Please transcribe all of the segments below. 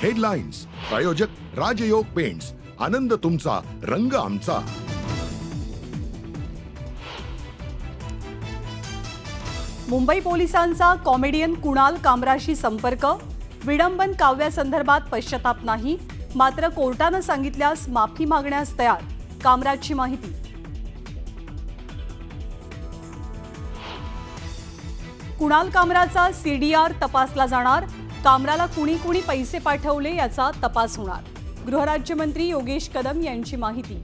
Headlines प्रायोजक राजयोग paints, आनंद तुमचा, रंग आमचा. मुंबई पोलिसांचा कॉमेडियन कुणाल कामराशी संपर्क. विडंबन काव्यासंदर्भात पश्चाताप नाही, मात्र कोर्टानं सांगितल्यास माफी मागण्यास तयार. कामराजची माहिती. कुणाल कामराचा सीडीआर तपासला जाणार. कामराला कुणी पैसे पाठवले याचा तपास होणार. गृहराज्यमंत्री योगेश कदम यांची माहिती.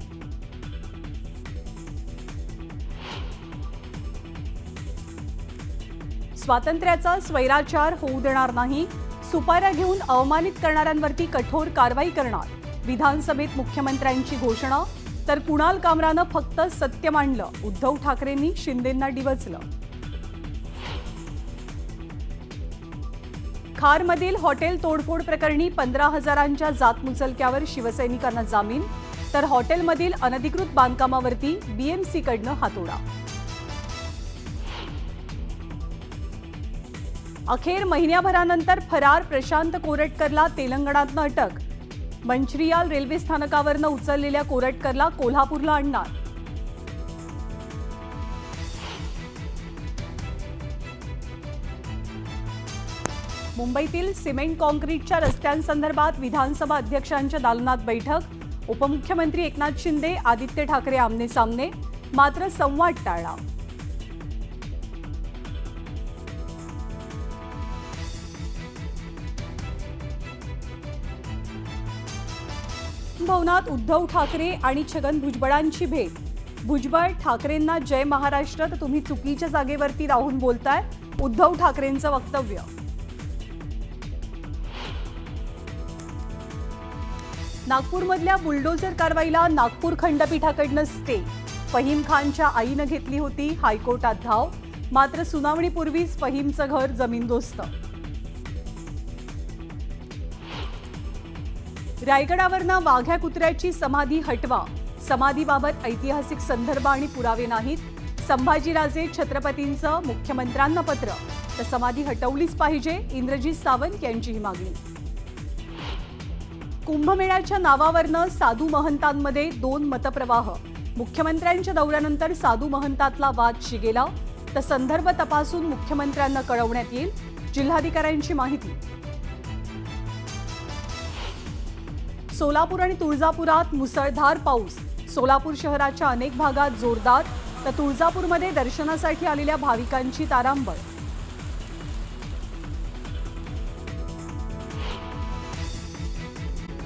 स्वातंत्र्याचा स्वैराचार होऊ देणार नाही. सुपाऱ्या घेऊन अवमानित करणाऱ्यांवरती कठोर कारवाई करणार. विधानसभेत मुख्यमंत्र्यांची घोषणा. तर कुणाल कामरानं फक्त सत्य मांडलं. उद्धव ठाकरेंनी शिंदेंना डिवचलं. खारमधील हॉटेल तोडफोड प्रकरणी 15,000च्या जातमुचलक्यावर शिवसैनिकांना जामीन. तर हॉटेलमधील अनधिकृत बांधकामावरती बीएमसीकडनं हातोडा. अखेर महिन्याभरानंतर फरार प्रशांत कोरटकरला तेलंगणातनं अटक. मंचरियाल रेल्वे स्थानकावरनं उचललेल्या कोरटकरला कोल्हापूरला आणणार. मुंबईतील सिमेंट कॉन्क्रीटच्या रस्त्यांसंदर्भात विधानसभा अध्यक्षांच्या दालनात बैठक. उपमुख्यमंत्री एकनाथ शिंदे, आदित्य ठाकरे आमने सामने, मात्र संवाद टाळला. भवनात उद्धव ठाकरे आणि छगन भुजबळांची भेट. भुजबळ ठाकरेंना जय महाराष्ट्र, तर तुम्ही चुकीच्या जागेवरती राहून बोलताय. उद्धव ठाकरेंचं वक्तव्य. नागपूरमधल्या बुलडोझर कारवाईला नागपूर खंडपीठाकडनं स्टे. फहीम खानच्या आईनं घेतली होती हायकोर्टात धाव, मात्र सुनावणीपूर्वीच फहीमचं घर जमीनदोस्त. रायगडावरनं वाघ्या कुत्र्याची समाधी हटवा. समाधीबाबत ऐतिहासिक संदर्भ आणि पुरावे नाहीत. संभाजीराजे छत्रपतींचं मुख्यमंत्र्यांना पत्र. तर समाधी हटवलीच पाहिजे, इंद्रजित सावंत यांची ही मागणी. कुंभमेळ्याच्या नावावरनं साधू महंतांमध्ये 2 मतप्रवाह. मुख्यमंत्र्यांच्या दौऱ्यानंतर साधू महंतातला वाद शिगेला. तर संदर्भ तपासून मुख्यमंत्र्यांना कळवण्यात येईल. जिल्हाधिकाऱ्यांची माहिती. सोलापूर आणि तुळजापुरात मुसळधार पाऊस. सोलापूर शहराच्या अनेक भागात जोरदार, तर तुळजापूरमध्ये दर्शनासाठी आलेल्या भाविकांची तारांबळ.